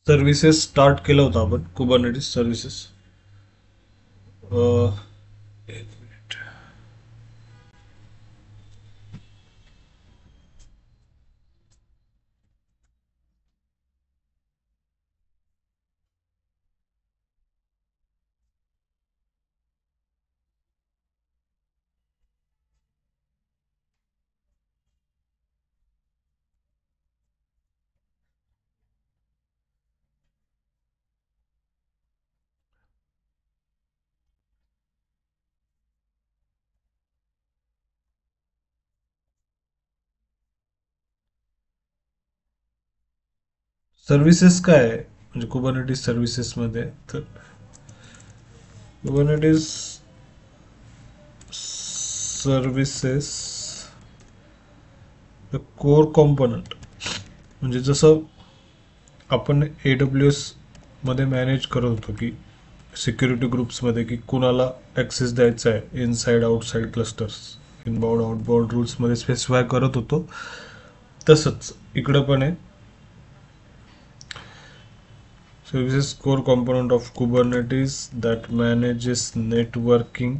Services start केलं होतं आपण कुबरनेटिस सर्व्हिसेस. एक मिनिट. सर्व्हिसेस काय आहे म्हणजे कुबरनेटिस सर्व्हिसेस मध्ये, तर कुबरनेटिस सर्व्हिसेस कोर कॉम्पोनंट म्हणजे जसं आपण AWS मध्ये मॅनेज करत होतो की सिक्युरिटी ग्रुप्समध्ये की कुणाला ॲक्सेस द्यायचा आहे inside outside clusters, inbound outbound रूल्समध्ये स्पेसिफाय करत होतो, तसंच इकडं पण आहे. Services core component of Kubernetes that manages networking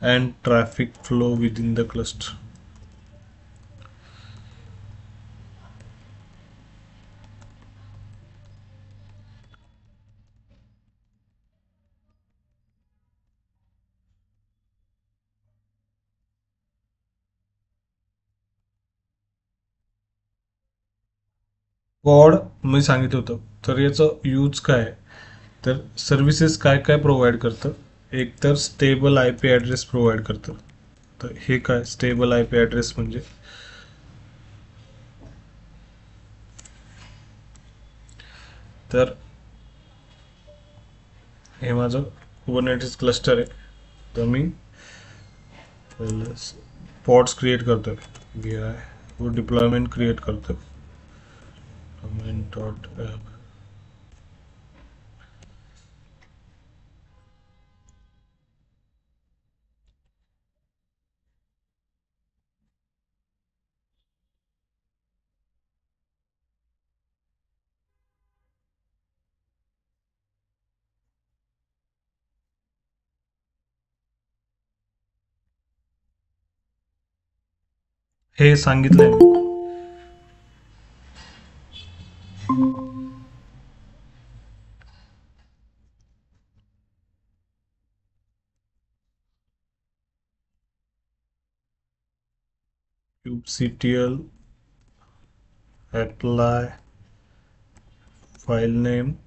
and traffic flow within the cluster. Pod मी सांगितलं होतं, तर याचं यूज काय आहे, तर सर्व्हिसेस काय काय प्रोव्हाइड करतं. एक तर stable I P address provide करतं. तर हे काय स्टेबल आय पी ॲड्रेस म्हणजे, तर हे माझं कुबरनेटिस क्लस्टर आहे. तर मी पॉड्स क्रिएट करतोय, वी डिप्लॉयमेंट क्रिएट करतोय. डॉट हे सांगितलंय मी. kubectl apply file name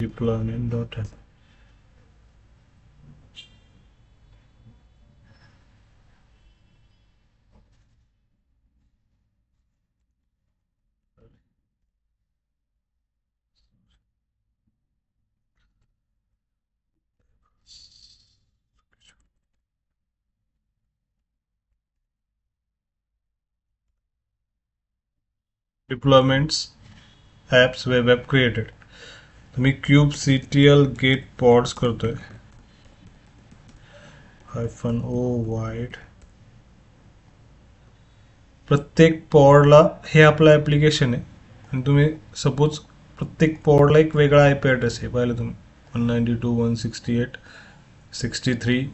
deployment.m. Deployments apps web app created. मी kubectl गेट पॉड्स करतोय. -o wide. प्रत्येक पॉडला हे आपलं ॲप्लिकेशन आहे आणि तुम्ही सपोज प्रत्येक पॉडला एक वेगळा आय पी ॲड्रेस आहे. पाहिलं तुम्ही 192.168.63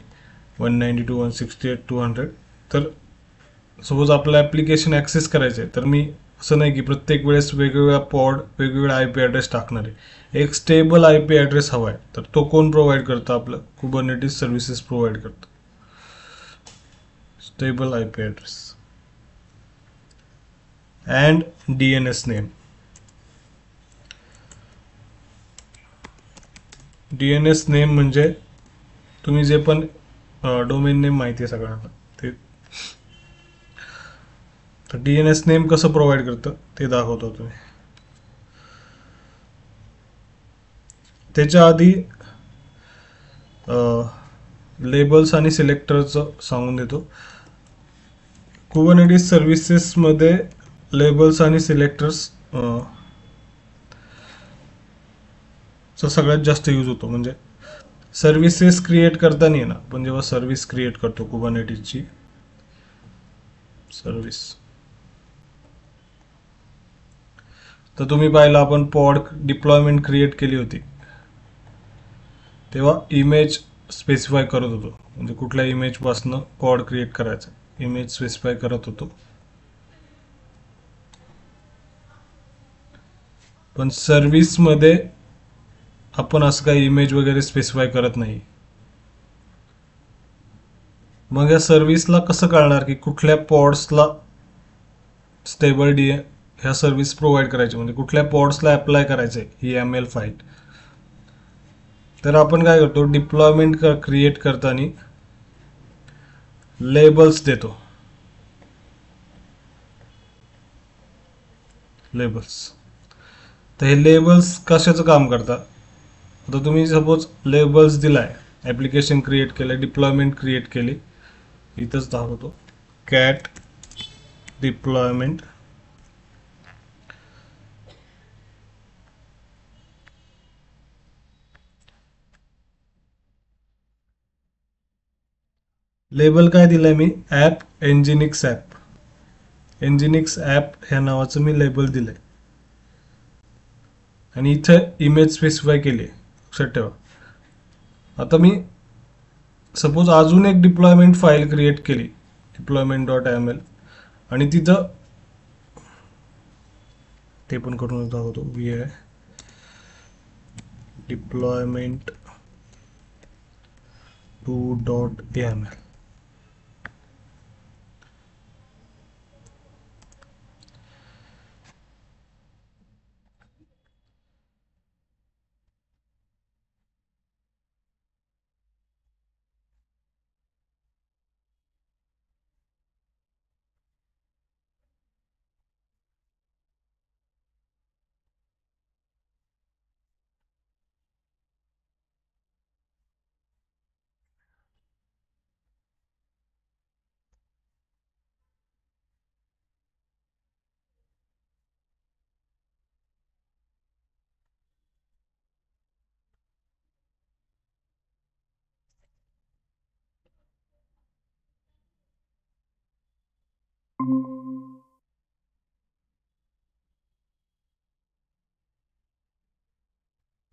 192.168.200. तर सपोज आपलं ॲप्लिकेशन ॲक्सेस करायचं आहे तर मी असं नाही की प्रत्येक वेळेस वेगवेगळा पॉड वेगवेगळा आय पी ॲड्रेस टाकणार आहे. एक स्टेबल आय पी ॲड्रेस हवा आहे. तर तो कोण प्रोव्हाइड करतं? आपलं कुबरनेटिस सर्व्हिसेस प्रोव्हाइड करतं stable I P address and DNS name. DNS name म्हणजे तुम्ही जे पण डोमेन नेम माहिती आहे सगळ्यांना ते. तर DNS नेम कसं प्रोव्हाइड करतं ते दाखवतो तुम्ही. त्याच्या आधी लेबल्स आणि सिलेक्टरचं सांगून देतो. कुबरनेटिस सर्व्हिसेसमध्ये लेबल्स आणि सिलेक्टर्स चा सगळ्यात जास्त यूज होतो. म्हणजे सर्व्हिसेस क्रिएट करताना ना आपण जेव्हा सर्व्हिस क्रिएट करतो कुबरनेटिसची सर्व्हिस, तर तुम्ही पाहिलं आपण पॉड डिप्लॉयमेंट क्रिएट केली होती तेव्हा इमेज स्पेसिफाय करत होतो. म्हणजे कुठल्या इमेजपासनं पॉड क्रिएट करायचं इमेज स्पेसिफाय करत होतो. पण सर्व्हिसमध्ये आपण असं काही इमेज वगैरे स्पेसिफाय करत नाही. मग या सर्व्हिसला कसं कळणार की कुठल्या पॉड्सला स्टेबल ह्या सर्व्हिस प्रोव्हाइड करायची, म्हणजे कुठल्या पॉड्सला अप्लाय करायचे ही ML फाईल. तर आपण काय करतो, डिप्लॉयमेंट क्रिएट करताना लेबल्स देतो. लेबल्स. तर हे लेबल्स कशाचं काम करतात? आता तुम्ही सपोज लेबल्स दिलाय, ॲप्लिकेशन क्रिएट केलं, डिप्लॉयमेंट क्रिएट केली, इथंच दाखवतो कॅट डिप्लॉयमेंट. लेबल काय दिलंय मी? App nginx app. Nginx app ह्या नावाचं मी लेबल दिलंय आणि इथं इमेज स्पेसिफाय केली. लक्षात ठेवा. आता मी सपोज अजून एक डिप्लॉयमेंट फाईल क्रिएट केली deployment.ml आणि तिथं ते पण करून दाखवतो vi deployment2.aml.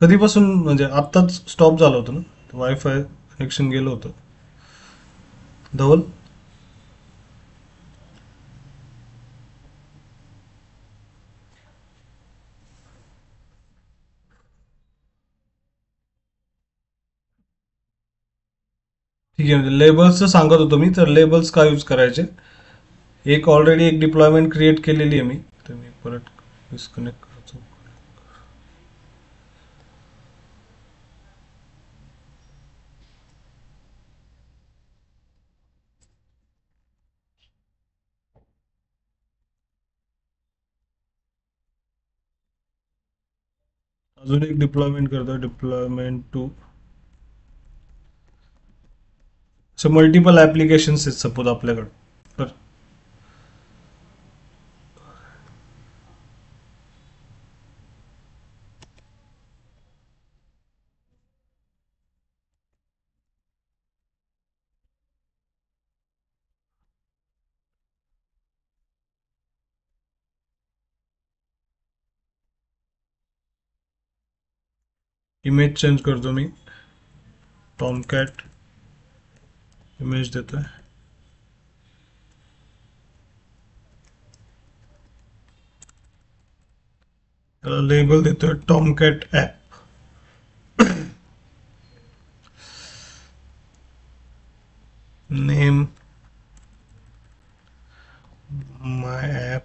कधीपासून म्हणजे आत्ताच स्टॉप झालं होतं ना, वायफाय कनेक्शन गेलं होतं धवल. ठीक आहे, म्हणजे लेबल्सचं सांगत होतो मी. तर लेबल्स का यूज करायचे? एक ऑलरेडी एक डिप्लॉयमेंट क्रिएट केलेली आहे मी, तर मी परत डिस्कनेक्ट करतो. अजून एक डिप्लॉयमेंट करतो, deployment two. So multiple applications आहेत सपोज आपल्याकडे. तर इमेज चेंज करतो मी, टॉमकॅट इमेज देतोय. त्याला लेबल देतोय टॉमकॅट ॲप. नेम माय app.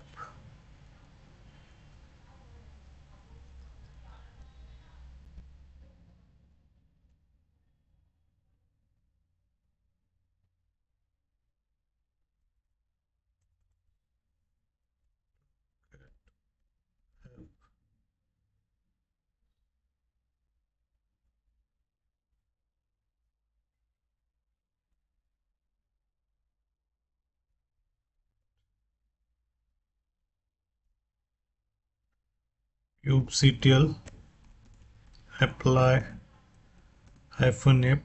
kubectl apply -app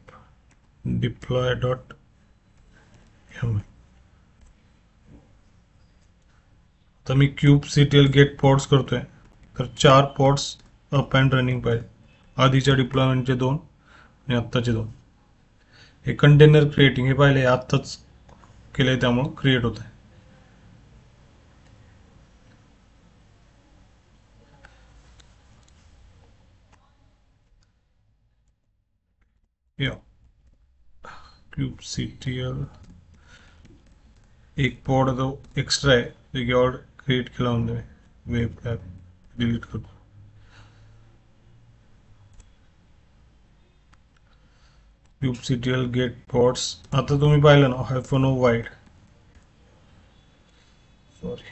deploy.yaml. आता मी kubectl गेट पॉड्स करतोय, तर 4 पॉड्स अप अँड रनिंग पाहिजे. आधीच्या डिप्लॉयमेंटचे 2 आणि आत्ताचे 2. हे कंटेनर क्रिएटिंग हे पाहिले आत्ताच केलंय, त्यामुळे क्रिएट होत आहे. kubectl एक पॉड जो एक्स्ट्रा आहे ते और क्रिएट केला म्हणजे वेब ॲप डिलीट करतो. kubectl get pods. आता तुम्ही पाहिलं ना -o wide, sorry,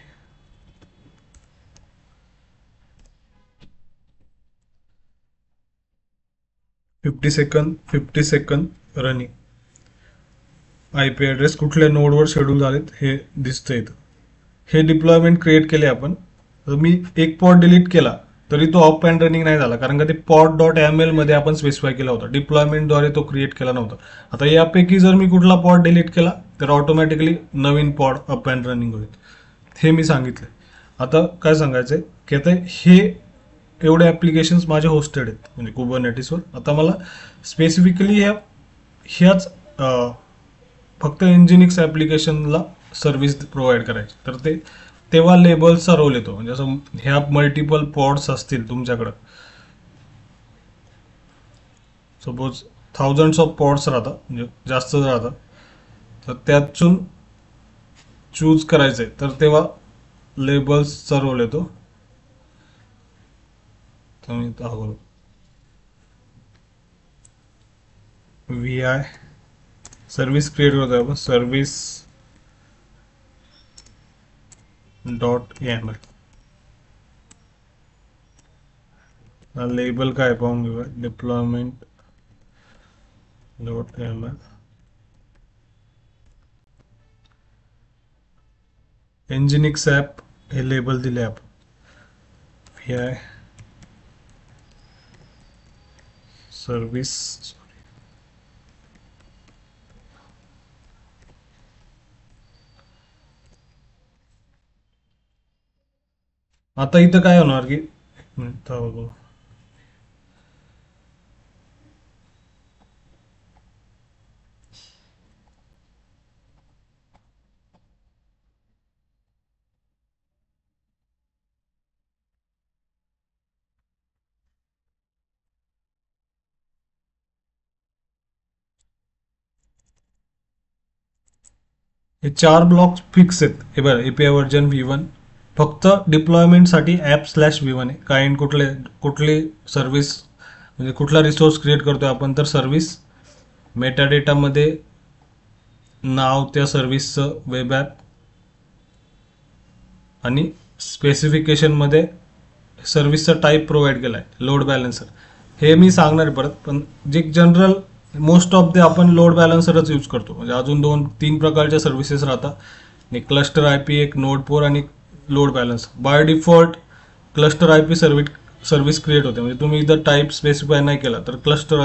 fifty second running. IP address कुठल्या नोडवर शेड्यूल झालेत हे दिसतं इथं. हे डिप्लॉयमेंट क्रिएट केले आपण. तर मी एक पॉड डिलीट केला तरी तो अप अँड रनिंग नाही झाला, कारण का ते pod.yaml मध्ये आपण स्पेसिफाय केला होता. डिप्लॉयमेंटद्वारे तो क्रिएट केला नव्हता. आता यापैकी जर मी कुठला पॉड डिलीट केला तर automatically Naveen pod up and running होईल. हे मी सांगितलं. आता काय सांगायचंय की आता हे एवढे ॲप्लिकेशन्स माझे होस्टेड आहेत म्हणजे कुबरनेटिसवर. आता मला स्पेसिफिकली ह्याच फक्त Nginx ॲप्लिकेशनला सर्व्हिस प्रोव्हाइड करायची, तर ते तेव्हा लेबल्सचा रोल येतो. म्हणजे असं ह्या मल्टिपल पॉड्स असतील तुमच्याकडं, सपोज थाउजंड्स ऑफ पॉड्स राहतात, म्हणजे जास्त राहतात, तर त्यातून चूज करायचंय तर तेव्हा लेबल्सचा रोल येतो. तर मी दाखवतो VI सर्व्हिस क्रिएट करतोय आपण, service.yaml. लेबल काय पाहून घेऊया, deployment.yaml. Nginx ॲप हे लेबल दिले आपण. VI service. आता इथं काय होणार की हे 4 ब्लॉक्स फिक्स आहेत. हे बरं, API व्हर्जन V1 फक्त डिप्लॉयमेंटसाठी app/v1 आहे. काइंड कुठली सर्व्हिस म्हणजे कुठला रिसोर्स क्रिएट करतोय आपण, तर सर्व्हिस. मेटाडेटामध्ये नाव त्या सर्व्हिसचं, वेब ॲप, आणि स्पेसिफिकेशनमध्ये सर्व्हिसचा टाईप प्रोव्हाइड केला आहे, लोड बॅलन्सर. हे मी सांगणार परत, पण जे जनरल मोस्ट ऑफ द आपण लोड बॅलन्सरच यूज करतो. म्हणजे अजून 2-3 प्रकारच्या सर्व्हिसेस राहतात, एक क्लस्टर IP, एक नोड 4 आणि load balance. Bye default cluster IP service create होते. म्हणजे तुम्ही इथं टाईप स्पेसिफाय नाही केला तर क्लस्टर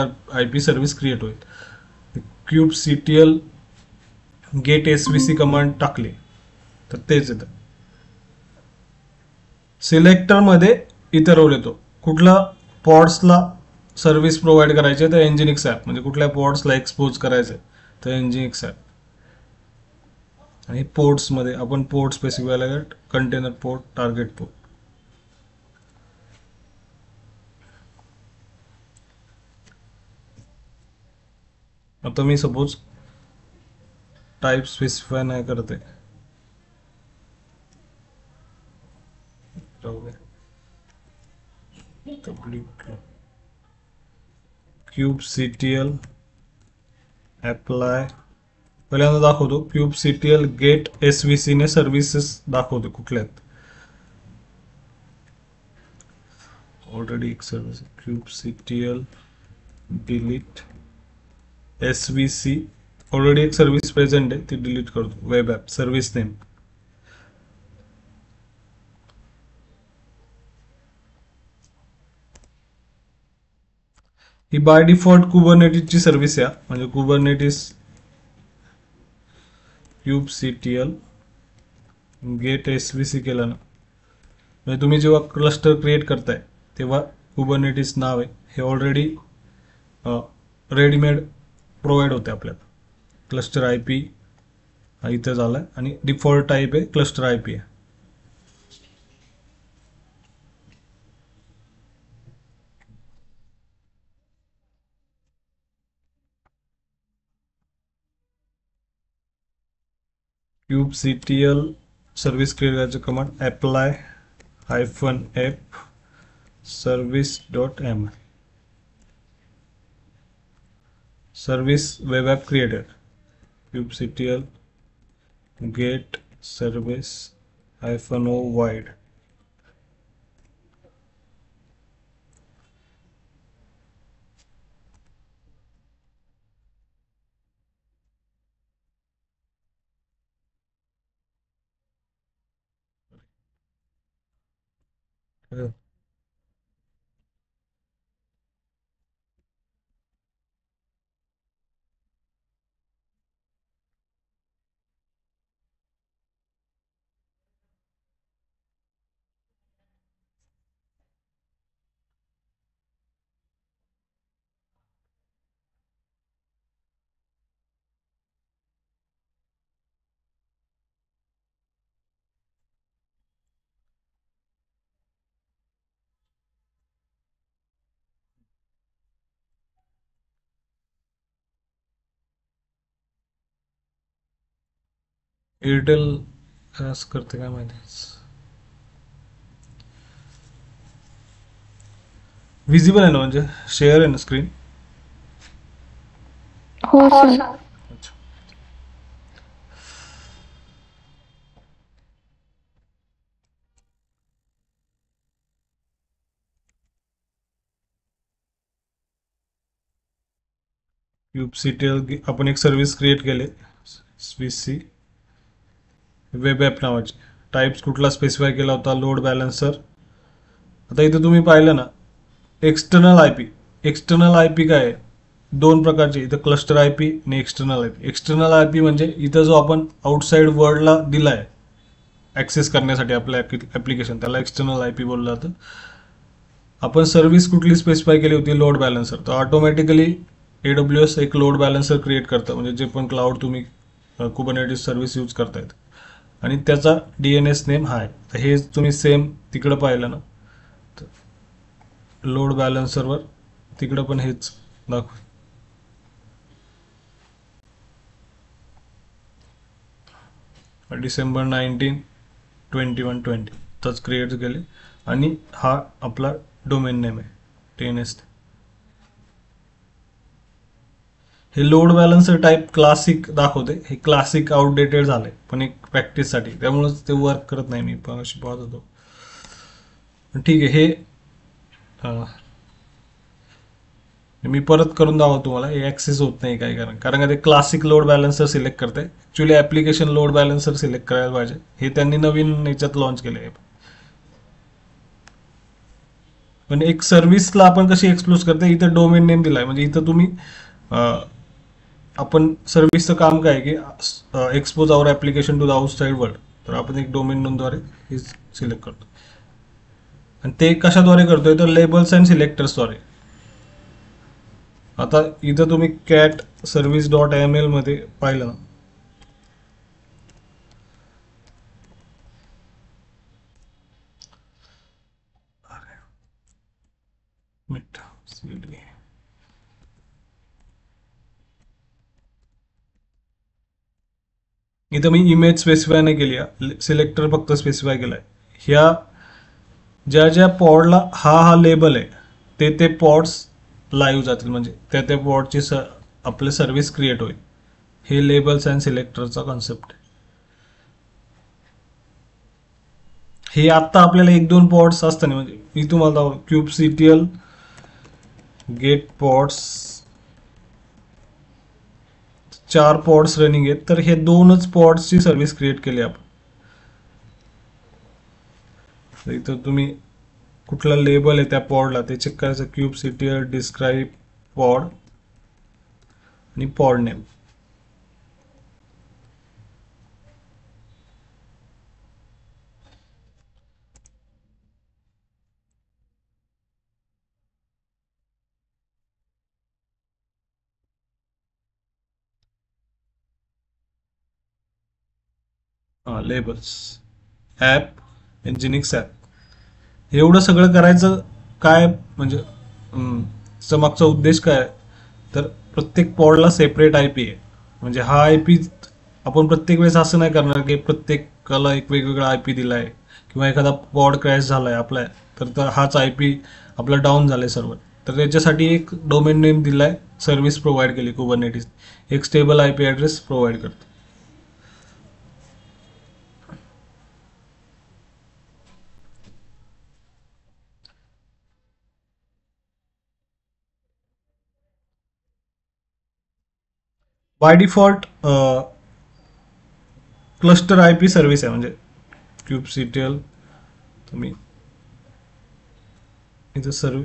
IP सर्व्हिस क्रिएट होईल. kubectl गेट svc कमांड टाकली तर तेच येतं. सिलेक्टरमध्ये इथं रोल येतो, कुठला पॉड्सला सर्व्हिस प्रोव्हाइड करायची आहे तर एनजीनिक्स ॲप, म्हणजे कुठल्या पोर्ट्सला एक्सपोज करायचं आहे तर एनजीनिक्स ॲप. आणि पोर्ट्समध्ये आपण पोर्ट स्पेसिफाय लागेल, कंटेनर पोर्ट, टार्गेट पोर्ट. आता मी सपोज टाइप स्पेसिफाय नाही करते, kubectl अप्लाय पहिल्यांदा दाखवतो. kubectl गेट svc ने सर्व्हिसेस दाखवतो कुठल्या आहेत. ऑलरेडी एक service kubectl delete svc, already एक सर्व्हिस प्रेझेंट आहे ती डिलीट करतो. वेब ॲप सर्व्हिस नेम, ही बाय डिफॉल्ट कुबरनेटिसची सर्व्हिस आहे, म्हणजे कुबरनेटिस kubectl गेट svc केलं ना, म्हणजे तुम्ही जेव्हा क्लस्टर क्रिएट करताय तेव्हा कुबरनेटिस नाव आहे हे ऑलरेडी रेडीमेड प्रोव्हाइड होते आपल्याला. क्लस्टर आय पी हा इथं झाला आहे आणि डिफॉल्ट टाईप आहे क्लस्टर आय पी आहे. kubectl सर्व्हिस क्रिएट करायचं command apply -f service dot M, service web app created kubectl get service -o wide. Airtel असं करते काय माहिती. विजिबल आहे ना, म्हणजे शेअर आहे ना स्क्रीन. हो सर. अच्छा. kubectl आपण एक सर्व्हिस क्रिएट केले svc वेब ॲप नावाची. टाइप्स कुठला स्पेसिफाय केला होता, लोड बॅलन्सर. आता इथं तुम्ही पाहिलं ना external I P. External I P काय आहे, दोन प्रकारचे इथं क्लस्टर आय पी आणि external I P. External I P म्हणजे इथं जो आपण आउटसाइड वर्ल्डला दिलाय ॲक्सेस करण्यासाठी आपल्या ॲप्लिकेशन, त्याला एक्सटर्नल आय पी बोललं जातं. आपण सर्व्हिस कुठली स्पेसिफाय केली होती, लोड बॅलन्सर, तर ऑटोमॅटिकली AWS एक लोड बॅलन्सर क्रिएट करतं, म्हणजे जे पण क्लाउड तुम्ही कुबरनेटिस सर्व्हिस यूज करतायत आणि त्याचा DNS नेम हा आहे. तर हे तुम्ही सेम तिकडं पाहिलं ना, लोड बॅलन्सरवर तिकडं पण हेच दाखव. डिसेंबर 19, 2120 तच क्रिएट केले आणि हा आपला डोमेन नेम आहे DNS. हे लोड बॅलन्सर टाईप क्लासिक दाखवते, हे क्लासिक आउटडेटेड झाले पण एक प्रॅक्टिससाठी, त्यामुळेच ते वर्क करत नाही. मी पण अशी पाहत होतो. ठीक आहे, हे मी परत करून दाखवतो तुम्हाला. हे ॲक्सेस होत नाही काय कारण का ते क्लासिक लोड बॅलन्सर सिलेक्ट करते. Actually application load balancer select करायला पाहिजे. हे त्यांनी नवीन याच्यात लॉन्च केलं आहे. पण एक सर्व्हिसला आपण कशी एक्सप्लोर करते, इथं डोमेन नेम दिलाय, म्हणजे इथं तुम्ही आपण सर्व्हिसचं काम काय की expose our application to the outside world. तर आपण एक डोमेन नेमद्वारे हे सिलेक्ट करतो आणि ते कशाद्वारे करतोय तर लेबल्स अँड सिलेक्टर्सद्वारे. आता इथं तुम्ही cat service dot M L मध्ये पाहिलं ना, मिठा CD. इथं मी इमेज स्पेसिफाय नाही केली आहे, सिलेक्टर फक्त स्पेसिफाय केलाय. ह्या ज्या ज्या पॉडला हा लेबल आहे ते पॉड्स लाईव्ह जातील, म्हणजे त्या पॉडची आपले सर्व्हिस क्रिएट होईल. हे लेबल्स अँड सिलेक्टरचा कॉन्सेप्ट आहे. हे आत्ता आपल्याला एक दोन पॉड्स असताना, म्हणजे मी तुम्हाला kubectl get pods 4 pods running आहेत, तर हे दोनच पॉड्सची सर्व्हिस क्रिएट केली आपण. इथं तुम्ही कुठला लेबल आहे त्या पॉडला ते चेक करायचं, kubectl डिस्क्राईब पॉड आणि pod name. Labels app nginx app. एवढं सगळं करायचं काय म्हणजे त्याचा मागचा उद्देश काय आहे, तर प्रत्येक पॉडला सेपरेट आय पी आहे. म्हणजे हा आय पी आपण प्रत्येक वेळेस असं नाही करणार की प्रत्येकाला एक वेगवेगळा आय पी दिला आहे, किंवा एखादा पॉड क्रॅश झाला आहे आपला, तर हाच आय पी आपला डाऊन झाला आहे सर्व्हर, तर त्याच्यासाठी एक डोमेन नेम दिला आहे, सर्व्हिस प्रोव्हाइड केली कुबरनेटिस, एक stable I P address provide करतो. By default cluster I P service आहे, म्हणजे kubectl तुम्ही इथं सर्व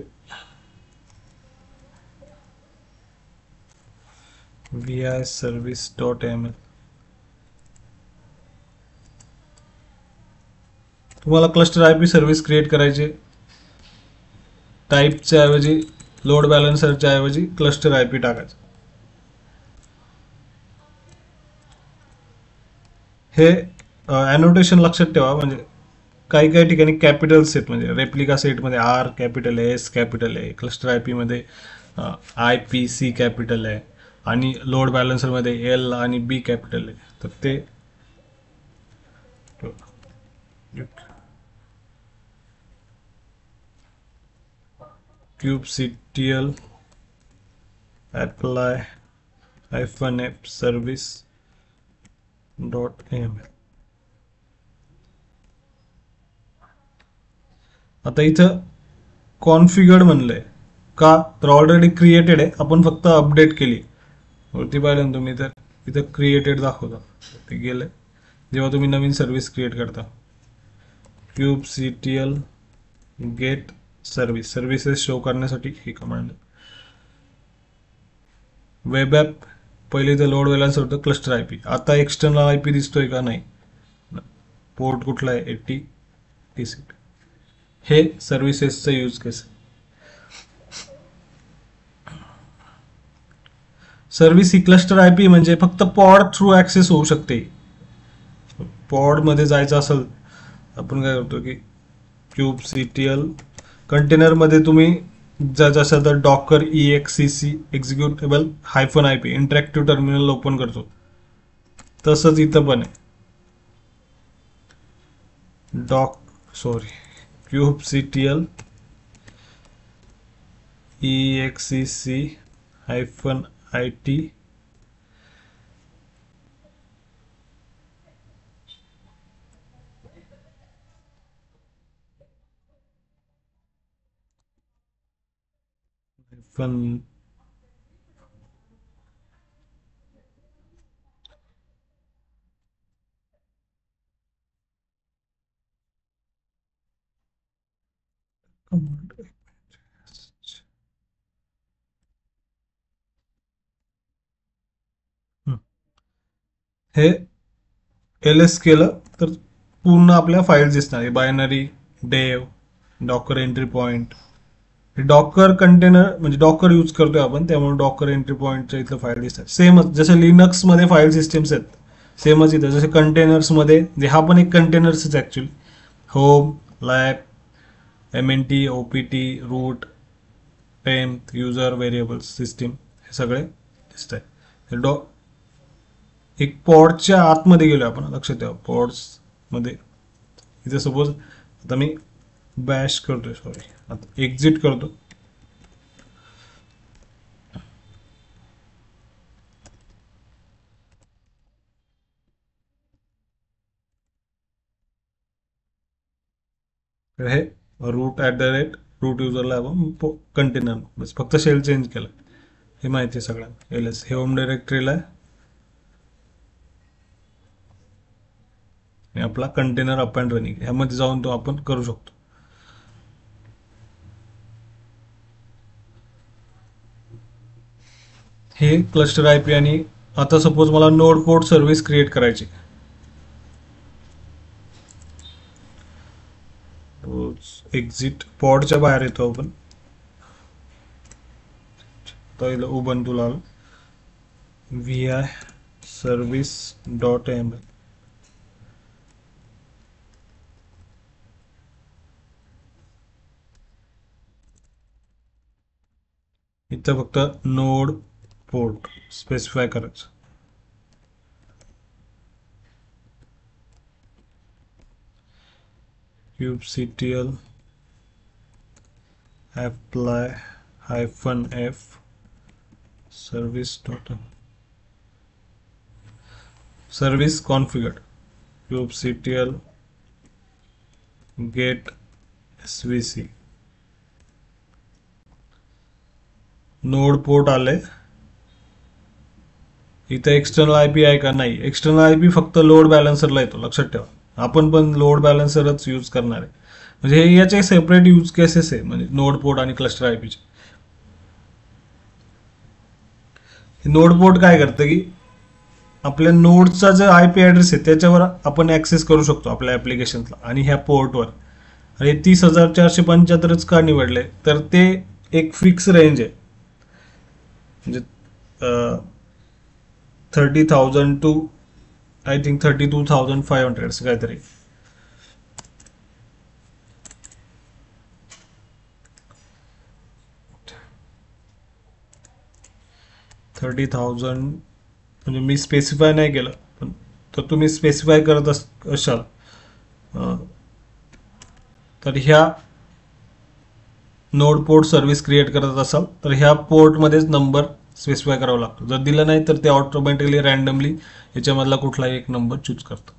vi service dot M L. तुम्हाला cluster I P service create करायचे, टाईपच्या ऐवजी लोड बॅलन्सरच्या ऐवजी क्लस्टर आय पी टाकायचं. हे ॲनोटेशन लक्षात ठेवा, म्हणजे काही काही ठिकाणी कॅपिटल सेट, म्हणजे रेप्लिका सेटमध्ये आर कॅपिटल आहे, एस कॅपिटल आहे, क्लस्टर आय पीमध्ये आय पी सी कॅपिटल आहे, आणि लोड बॅलन्सरमध्ये एल आणि बी कॅपिटल आहे. तर ते kubectl apply -f service .aml. आता इथं कॉन्फिगर्ड म्हणलंय का, तर ऑलरेडी क्रिएटेड आहे, आपण फक्त अपडेट केली. वरती पाहिलं ना तुम्ही, तर इथं क्रिएटेड दाखवतं, ते गेलंय जेव्हा तुम्ही नवीन सर्व्हिस क्रिएट करता. kubectl गेट सर्व्हिसेस शो करण्यासाठी ही कमांड. वेब ॲप पहिले इथं लोड बॅलन्सर होतं, क्लस्टर आय पी, आता एक्सटर्नल आय पी दिसतोय का, नाही. पोर्ट कुठला आहे, 80 TCP. हे सर्व्हिसेसचं यूज केस. सर्व्हिस ही क्लस्टर आय पी म्हणजे फक्त पॉड थ्रू ऍक्सेस होऊ शकते. पॉड मध्ये जायचं असेल, आपण काय करतो की kubectl कंटेनर मध्ये तुम्ही जायचं असेल तर Docker exec executable -IP interactive terminal open करतो. तसंच इथं पण आहे, kubectl exec-it -. हे ls केलं तर पूर्ण आपल्या फाईल दिसणार आहे, बायनरी, डेव, Docker entry point, Docker container म्हणजे डॉकर यूज करतोय आपण, त्यामुळे डॉकर एंट्री पॉईंटच्या इथलं फाईल दिसतात. सेमच जसं लिनक्स मध्ये फाईल सिस्टम्स आहेत सेमच इथं. जसे कंटेनर्स मध्ये हा पण एक कंटेनर्सच actually. Home, lab, MNT, OPT, root, temp, user, variables, system, हे सगळे दिसत आहे. एक पॉडच्या आतमध्ये गेलो आपण, लक्षात ठेवा पॉड्स मध्ये. इथे सपोज आता मी बॅश करतोय, सॉरी आता एक्झिट करतो. तर हे रूट युजरला आपण कंटेनर बस फक्त शेल चेंज केलं, हे माहिती आहे सगळ्यांना. एलएस हे होम डायरेक्टरीला आहे आणि आपला कंटेनर अप अँड रनिंग ह्यामध्ये जाऊन तो आपण करू शकतो. हे क्लस्टर IP. आणि आता सपोज मला नोड पोर्ट सर्व्हिस क्रिएट करायची, एक्झिट पॉडच्या बाहेर येतो आपण. पहिलं उबंटूला आलो, VI service.ml. इथं फक्त नोड पोर्ट स्पेसिफाय करायचं. kubectl apply -f service configured kubectl get svc. Node port आले. इथं एक्सटर्नल IP आहे का? नाही. एक्सटर्नल IP फक्त लोड बॅलन्सरला येतो, लक्षात ठेवा. आपण पण लोड बॅलन्सरच यूज करणार आहे. म्हणजे हे याचे सेपरेट यूज केसेस आहे, म्हणजे नोड पोर्ट आणि क्लस्टर IP चे. नोड पोर्ट काय करतं की आपल्या नोडचा जो IP ॲड्रेस आहे त्याच्यावर आपण ऍक्सेस करू शकतो आपल्या ऍप्लिकेशनला. आणि ह्या पोर्टवर आणि 30,475च का निवडले, तर ते एक फिक्स रेंज आहे. म्हणजे 30,000 टू आय थिंक 32,500 असं काहीतरी. $30,000 म्हणजे मी स्पेसिफाय नाही केलं, पण तर तुम्ही स्पेसिफाय करत असाल तर ह्या नोड पोर्ट सर्व्हिस क्रिएट करत असाल तर ह्या पोर्टमध्येच नंबर स्पेसिफाय करावा लागतो. जर दिलं नाही तर ते ऑटोमॅटिकली रँडमली याच्यामधला कुठलाही एक नंबर चूज करतो.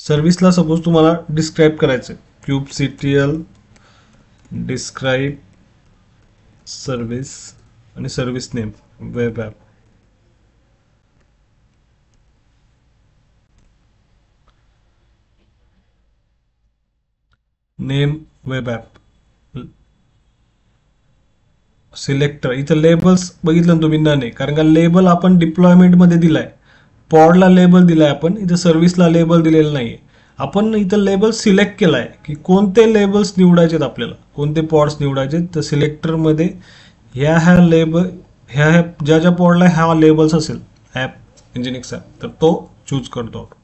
सर्व्हिसला सपोज तुम्हाला डिस्क्राईब करायचं, kubectl डिस्क्राईब सर्व्हिस आणि service name web app. Name web app. Selector इथं लेबल्स बघितलं ना तुम्ही? नाही, कारण का लेबल आपण डिप्लॉयमेंट मध्ये दिलाय, पॉडला लेबल दिलाय आपण, इथं सर्व्हिसला लेबल दिलेलं नाहीये. आपण इथं लेबल सिलेक्ट केलाय की कोणते लेबल्स निवडायचेत आपल्याला, कोणते पॉड्स निवडायचे. तर सिलेक्टर मध्ये ह्या लेबल ह्या ज्या ज्या पॉडला ह्या लेबल्स असेल ॲप इंजिनिक्सचा, तर तो चूज करतो आपण.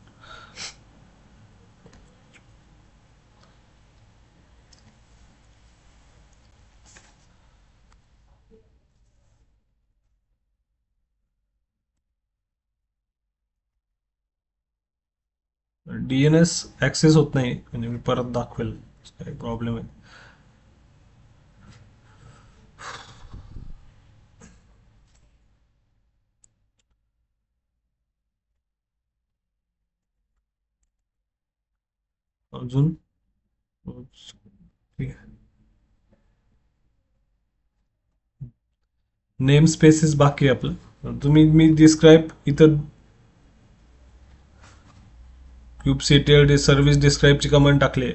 DNS ऍक्सेस होत नाही, म्हणजे मी परत दाखवेल काही प्रॉब्लेम आहे. अजून नेम स्पेसेस बाकी आहे आपलं. तुम्ही मी डिस्क्राईब इथं kubectl सर्व्हिस डिस्क्राईबची कमांड टाकली आहे,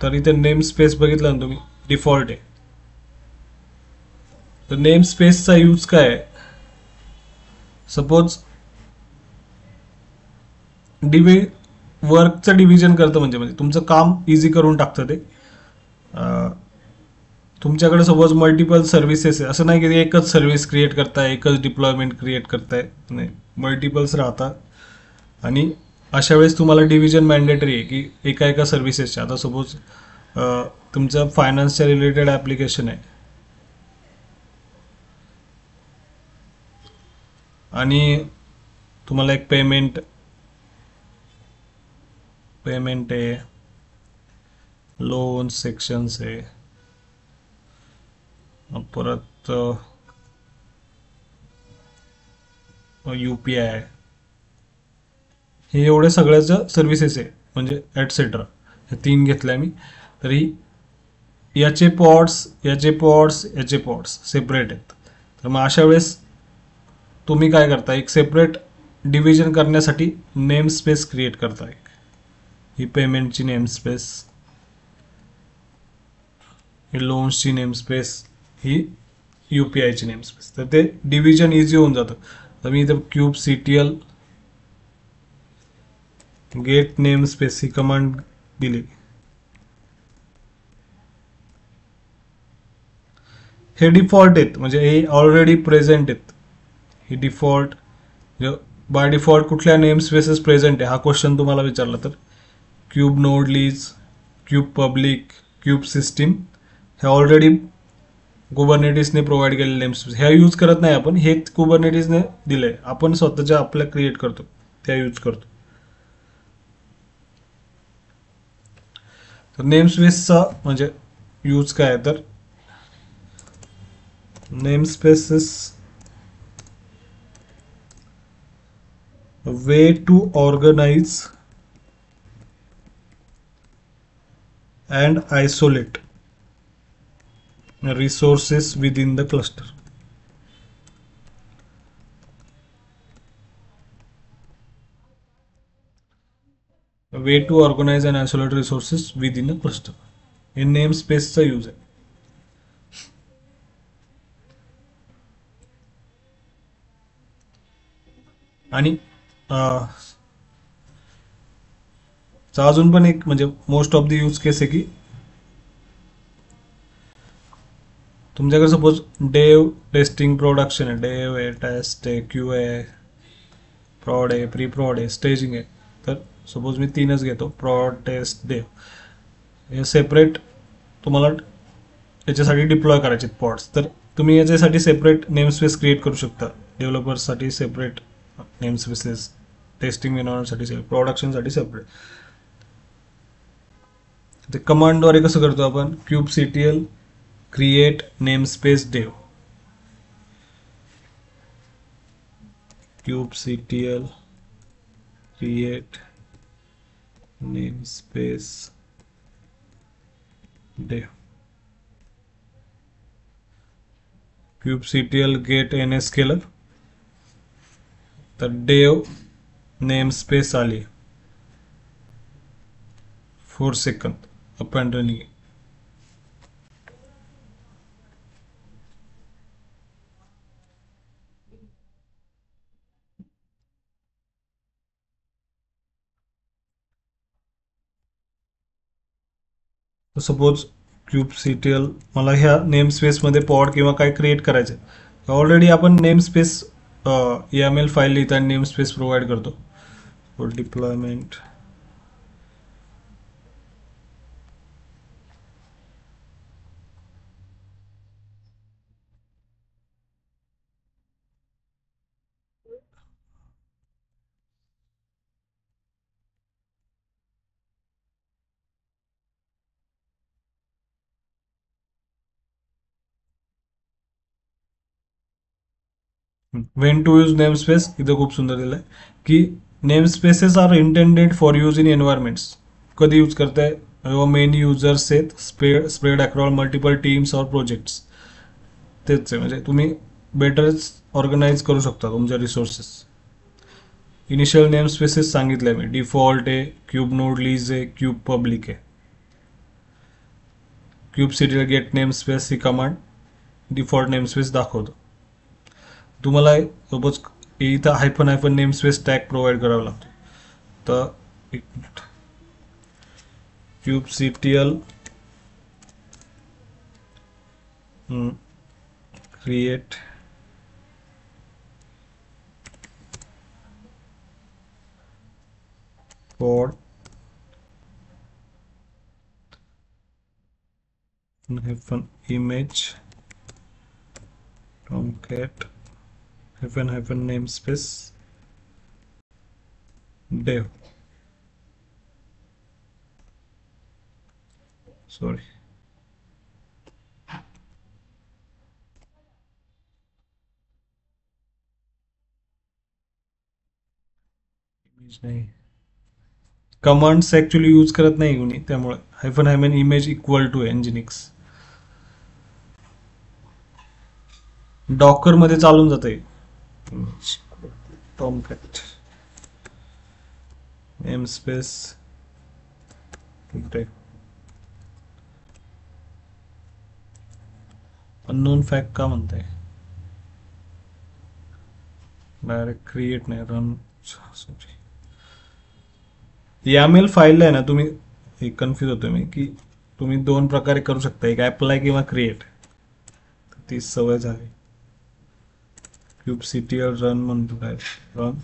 तर इथे नेम स्पेस बघितलं ना तुम्ही, डिफॉल्ट आहे. तर नेम स्पेसचा यूज काय आहे? सपोज वर्कचं डिव्हिजन करतं, म्हणजे तुमचं काम इझी करून टाकतं ते. तुमच्याकडे सपोज मल्टिपल सर्व्हिसेस आहे, असं नाही की एकच सर्व्हिस क्रिएट करताय, एकच डिप्लॉयमेंट क्रिएट करताय, नाही, मल्टिपल्स राहतात. आणि अशा वेळेस तुम्हाला डिव्हिजन मॅन्डेटरी आहे की एका एका सर्व्हिसेसचे. आता सपोज तुमचं फायनान्सच्या रिलेटेड ॲप्लिकेशन आहे आणि तुम्हाला एक पेमेंट आहे, लोन सेक्शन्स आहे, परत UPI आहे, हे एवढे सगळ्याचं सर्व्हिसेस आहे, म्हणजे ॲटसेट्रा. हे 3 घेतल्या मी. तरी याचे पॉड्स सेपरेट आहेत. तर मग अशा वेळेस तुम्ही काय करता, एक सेपरेट डिव्हिजन करण्यासाठी नेम स्पेस क्रिएट करता. ही पेमेंटची नेम स्पेस, ही लोन्सची नेम स्पेस, ही UPIची नेम स्पेस. तर ते डिव्हिजन इझी होऊन जातं. तर मी इथं kubectl गेट नेम स्पेस ही कमांड दिली. हे डिफॉल्ट आहेत, म्हणजे हे ऑलरेडी प्रेझेंट आहेत. ही डिफॉल्ट बाय डिफॉल्ट कुठल्या नेम स्पेसेस प्रेझेंट आहे हा क्वेश्चन तुम्हाला विचारला तर cube node lease, cube public, cube system हे ऑलरेडी कुबरनेटिसने प्रोव्हाइड केलेले नेम स्पेस. ह्या यूज करत नाही आपण, हे कुबरनेटिसने दिले, आपण स्वतःच्या आपल्या क्रिएट करतो, त्या यूज करतो. तर नेम स्पेसचा म्हणजे यूज काय आहे, तर name spaces way to organize and isolate resources within the cluster. Way to organize and isolate resources within a cluster. हे नेम स्पेसचा यूज आहे. आणि अजून पण एक म्हणजे मोस्ट ऑफ द यूज केस आहे की तुमच्याकडे सपोज डेव टेस्टिंग प्रोडक्शन आहे, डेव आहे, टेस्ट आहे, क्यू आहे, प्रॉड आहे, प्री प्रॉड आहे, स्टेजिंग आहे. तर सपोज मी 3च घेतो, प्रॉड, टेस्ट, डेव. हे सेपरेट तुम्हाला याच्यासाठी डिप्लॉय करायचे पॉड्स. तर तुम्ही याच्यासाठी सेपरेट नेम स्पेस क्रिएट करू शकता. डेव्हलपर्ससाठी सेपरेट नेम स्पेसेस, टेस्टिंग एन्व्हायरमेंटसाठी सेपरेट, प्रोडक्शनसाठी सेपरेट. ते कमांडद्वारे कसं करतो आपण, kubectl create namespace dev, kubectl create namespace dev, kubectl get nscaler. तर डेव नेमस्पेस आली 4 सेकंद up and running. Suppose kubectl मला ह्या नेम स्पेसमध्ये पॉड किंवा काय क्रिएट करायचं, ऑलरेडी आपण नेम स्पेस YAML फाईल लिहिताना नेम स्पेस प्रोव्हाइड करतो for deployment. When to use name space इथं खूप सुंदर दिलं आहे की name spaces are intended for use in environments. कधी यूज करताय, जेव्हा मेन युजर्स आहेत स्प्रेड अक्रॉस मल्टिपल टीम्स और प्रोजेक्ट्स. तेच आहे, म्हणजे तुम्ही बेटरच ऑर्गनाइज करू शकता तुमच्या रिसोर्सेस. इनिशियल नेम स्पेसेस सांगितलंय मी, डिफॉल्ट आहे, क्यूब नोड लीज आहे, क्यूब पब्लिक आहे. kubectl गेट नेम स्पेस ही कमांड डिफॉल्ट नेम स्पेस दाखवतो. तुम्हाला सपोज इथं hyphen hyphen name space tag provide करावा लागतो. तर एक minute, kubectl create pod hyphen image tomcat hyphen namespace dev. Sorry. Image नाही, कमांड्स ऍक्च्युली यूज करत नाही कोणी, त्यामुळे hyphen hyphen image equal to nginx docker मध्ये चालून जाते. tomcat namespace अननोन फॅक्ट का म्हणताय, डायरेक्ट क्रिएट नाही, रन. सॉरी, YAML फाईलला आहे ना, तुम्ही कन्फ्यूज होतो मी की तुम्ही दोन प्रकारे करू शकता, एक अप्लाय किंवा क्रिएट. ती सवय झाली. kubectl रन म्हणतो, काय run.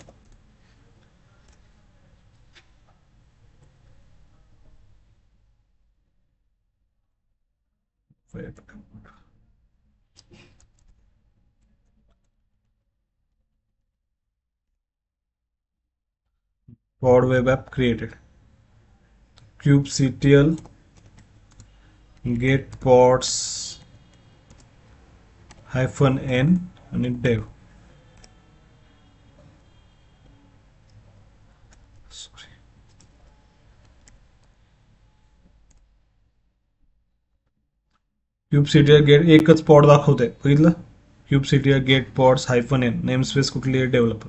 pod web app created. kubectl get pods hyphen n आणि dev. kubectl get एकच पॉड दाखवतंय, बघितलं. kubectl get pods hyphen n namespace कुठली आहे, डेव्हलपर.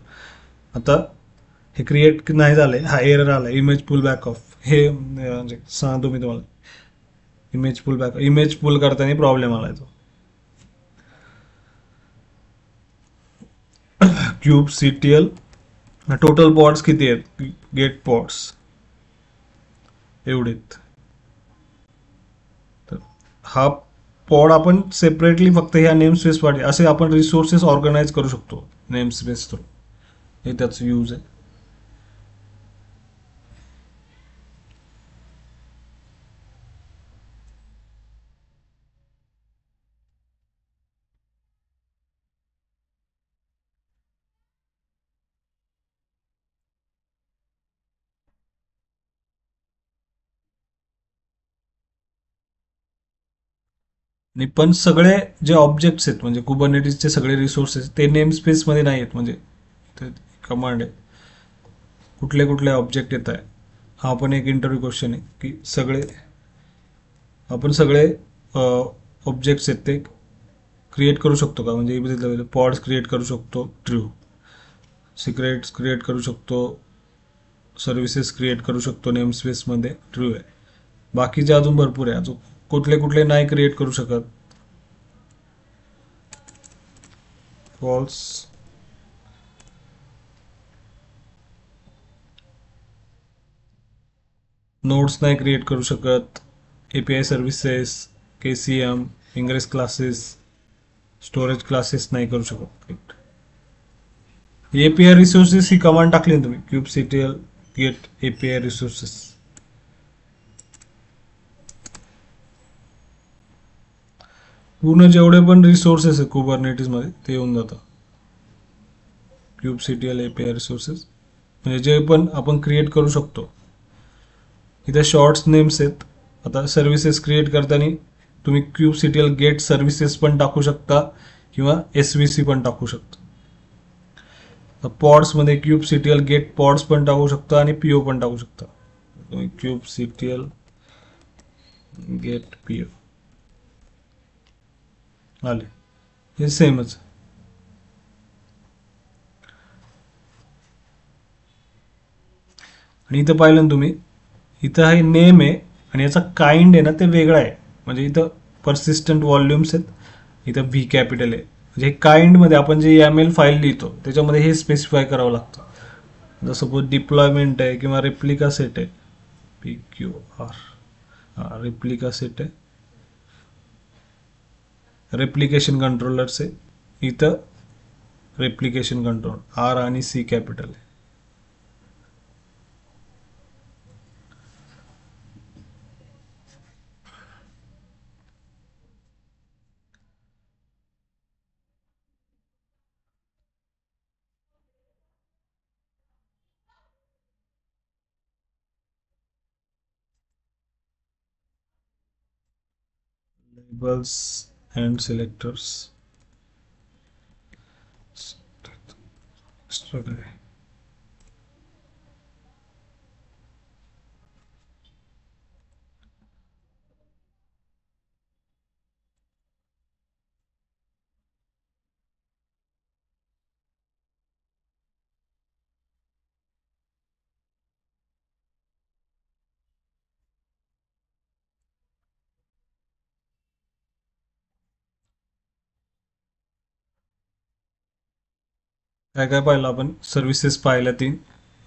आता हे क्रिएट नाही झालंय, हा एरर आला, इमेज पुल बॅक ऑफ. हे म्हणजे सांगतो मी तुम्हाला, इमेज पुल बॅक, इमेज पुल करताना प्रॉब्लेम आलाय तो. kubectl टोटल पॉड्स किती आहेत, गेट पॉड्स एवढेत. तर हा पॉड आपण सेपरेटली फक्त ह्या नेम स्पेस पाठी असे आपण रिसोर्सेस ऑर्गनाइज करू शकतो नेम स्पेस थ्रू. हे त्याचं यूज आहे. आणि पण सगळे जे ऑब्जेक्ट्स आहेत म्हणजे कुबरनेटिसचे सगळे रिसोर्सेस ते नेम स्पेस मध्ये नाही आहेत. म्हणजे कमांड आहे कुठले कुठले ऑब्जेक्ट येत आहे. हा पण एक इंटरव्ह्यू क्वेश्चन आहे की सगळे आपण सगळे ऑब्जेक्ट्स आहेत ते क्रिएट करू शकतो का. म्हणजे पॉड्स क्रिएट करू शकतो, ट्रू. सिक्रेट्स क्रिएट करू शकतो, सर्व्हिसेस क्रिएट करू शकतो नेम स्पेस मध्ये, ट्रू आहे. बाकीचे अजून भरपूर आहे, अजून कुठले कुठले नाही क्रिएट करू शकत. फॉल्स. नोड्स नाही क्रिएट करू शकत. API services, KCM, ingress classes, storage classes नाही करू शकत. एपीआय रिसोर्सेस ही कमांड टाकली ना तुम्ही, kubectl गेट एपीआय रिसोर्सेस. पूर्ण जेवढे पण रिसोर्सेस आहेत कुबरनेटिस मध्ये ते येऊन जातं. kubectl एपीआय रिसोर्सेस म्हणजे जे पण आपण क्रिएट करू शकतो. इथे शॉर्ट्स नेम्स आहेत. आता सर्व्हिसेस क्रिएट करताना तुम्ही kubectl गेट सर्व्हिसेस पण टाकू शकता किंवा SVC पण टाकू शकता. पॉड्स मध्ये kubectl गेट पॉड्स पण टाकू शकता आणि PO पण टाकू शकता. तुम्ही kubectl गेट PO आले, हे सेमच. आणि इथं पाहिलं ना तुम्ही, इथं हे नेम आहे आणि याचा काइंड आहे ना ते वेगळा आहे. म्हणजे इथं परसिस्टंट व्हॉल्युम्स आहेत, इथं V कॅपिटल आहे. म्हणजे काइंडमध्ये आपण जे YAML फाईल लिहितो त्याच्यामध्ये हे स्पेसिफाय करावं लागतं. जसं सपोज डिप्लॉयमेंट आहे किंवा रेप्लिका सेट आहे, PQR, हां रेप्लिका सेट आहे, रेप्लिकेशन कंट्रोलर्स आहे इथं, रेप्लिकेशन कंट्रोल R आणि C कॅपिटल आहे. लेबल्स अँड सिलेक्टर्स स्ट्रगल आहे. काय काय पाहिलं आपण, सर्व्हिसेस पाहिल्या 3,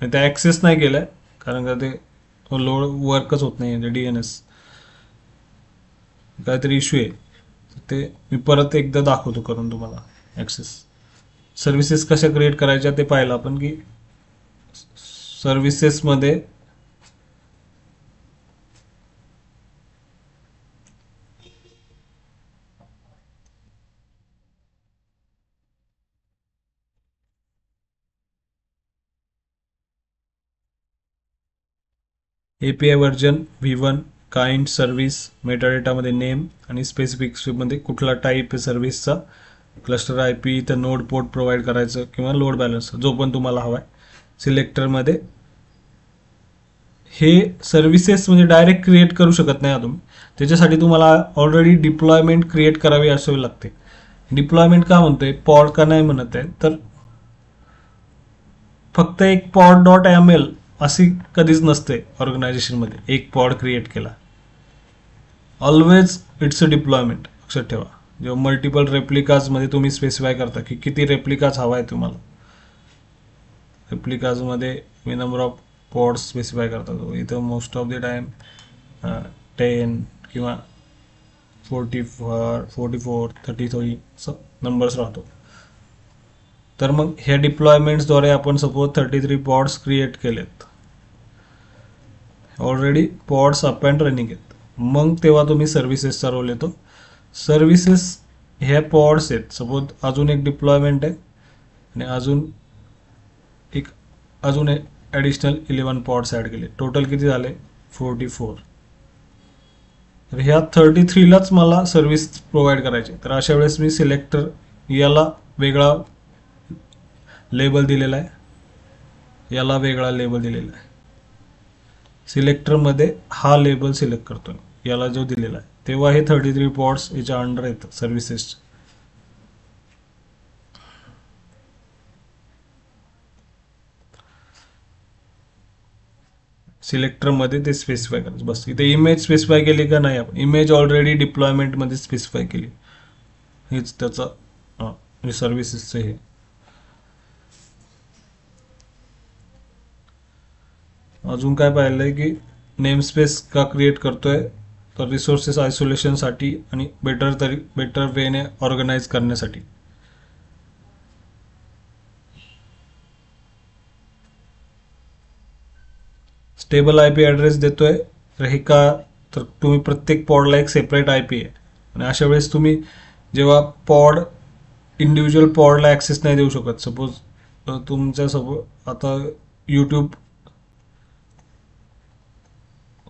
त्या ॲक्सेस नाही केल्या कारण का ते लोड वर्कच होत नाही DNS, काहीतरी इश्यू आहे. ते मी परत एकदा दाखवतो करून तुम्हाला. ॲक्सेस सर्व्हिसेस कशा क्रिएट करायच्या ते पाहिलं आपण की सर्व्हिसेसमध्ये API version V1, kind service, मेटाडेटामध्ये नेम आणि स्पेसिफिकमध्ये कुठला टाईप आहे सर्व्हिसचा, क्लस्टर IP, तर नोड पोर्ट प्रोव्हाइड करायचं किंवा लोड बॅलन्स जो पण तुम्हाला हवा आहे. सिलेक्टरमध्ये हे सर्व्हिसेस म्हणजे डायरेक्ट क्रिएट करू शकत नाही तुम्ही, त्याच्यासाठी तुम्हाला ऑलरेडी डिप्लॉयमेंट क्रिएट करावी असावी लागते. डिप्लॉयमेंट का म्हणतोय, पॉड का नाही म्हणत आहे, तर फक्त एक pod.ml अशी कधीच नसते ऑर्गनायझेशनमध्ये. एक पॉड क्रिएट केला, ऑलवेज इट्स अ डिप्लॉयमेंट, लक्षात ठेवा. जेव्हा मल्टिपल रेप्लिकाजमध्ये तुम्ही स्पेसिफाय करता की किती रेप्लिकाज हवा आहे तुम्हाला, रेप्लिकाजमध्ये मी नंबर ऑफ पॉड्स स्पेसिफाय करता. इथं मोस्ट ऑफ द टाइम 10 किंवा 44 33 असं नंबर्स राहतो. तर मग ह्या डिप्लॉयमेंट्सद्वारे आपण सपोज 33 पॉड्स क्रिएट केलेत, already pods up and running आहेत, मग तेव्हा तुम्ही सर्व्हिसेसचा रोल येतो. सर्व्हिसेस ह्या पॉड्स आहेत, सपोज अजून एक डिप्लॉयमेंट आहे आणि अजून ॲडिशनल 11 पॉड्स ॲड केले, टोटल किती झाले 44. तर ह्या 33लाच मला सर्व्हिस प्रोव्हाइड करायची. तर अशा वेळेस मी सिलेक्टर याला वेगळा लेबल दिलेला आहे, याला वेगळा लेबल दिलेला आहे. सिलेक्टरमध्ये हा लेबल सिलेक्ट करतो याला जो दिलेला आहे, तेव्हा हे 33 पॉड्स याच्या अंडर येतात सर्व्हिसेस. सिलेक्टरमध्ये ते स्पेसिफाय करायचं बस. इथे इमेज स्पेसिफाय केली का नाही, आपण इमेज ऑलरेडी डिप्लॉयमेंटमध्ये स्पेसिफाय केली, हेच त्याचं सर्व्हिसेसचं हे. अजून काय पाहिलंय की नेम स्पेस का क्रिएट करतोय, तर रिसोर्सेस आयसोलेशनसाठी आणि बेटर वेने ऑर्गनाइज करण्यासाठी. स्टेबल IP ॲड्रेस देतोय, तर हे का, तर तुम्ही प्रत्येक पॉडला एक सेपरेट IP आहे आणि अशा वेळेस तुम्ही जेव्हा इंडिव्हिज्युअल पॉडला ॲक्सेस नाही देऊ शकत. सपोज आता यूट्यूब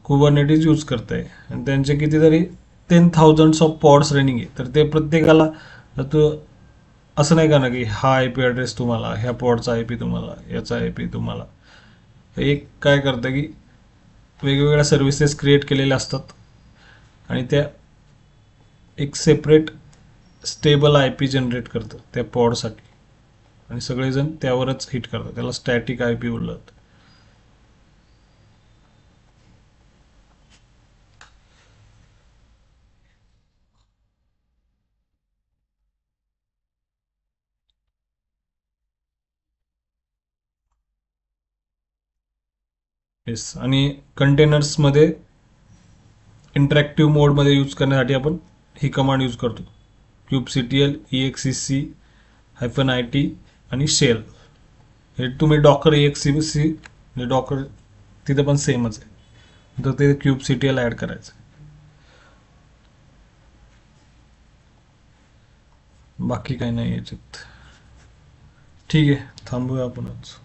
कुबरनेटीज यूज करत आहे आणि त्यांचे कितीतरी 10,000 ऑफ पॉड्स रनिंग आहे, तर ते प्रत्येकाला तो असं नाही करणार की हा IP ॲड्रेस तुम्हाला, ह्या पॉडचा IP तुम्हाला, याचा IP तुम्हाला. एक काय करतं की वेगवेगळ्या सर्व्हिसेस क्रिएट केलेल्या असतात आणि त्या एक सेपरेट स्टेबल IP जनरेट करतं त्या पॉडसाठी आणि सगळेजण त्यावरच हिट करतात, त्याला स्टॅटिक IP बोलतात. येस. आणि कंटेनर्समध्ये इंटरॅक्टिव्ह मोडमध्ये यूज करण्यासाठी आपण ही कमांड यूज करतो, kubectl exec-it आणि शेल. हे तुम्ही डॉकर exec म्हणजे डॉकर तिथं पण सेमच आहे, तर ते kubectl ॲड करायचं. बाकी काही नाही याच्यात. ठीक आहे, थांबूया आपण आज.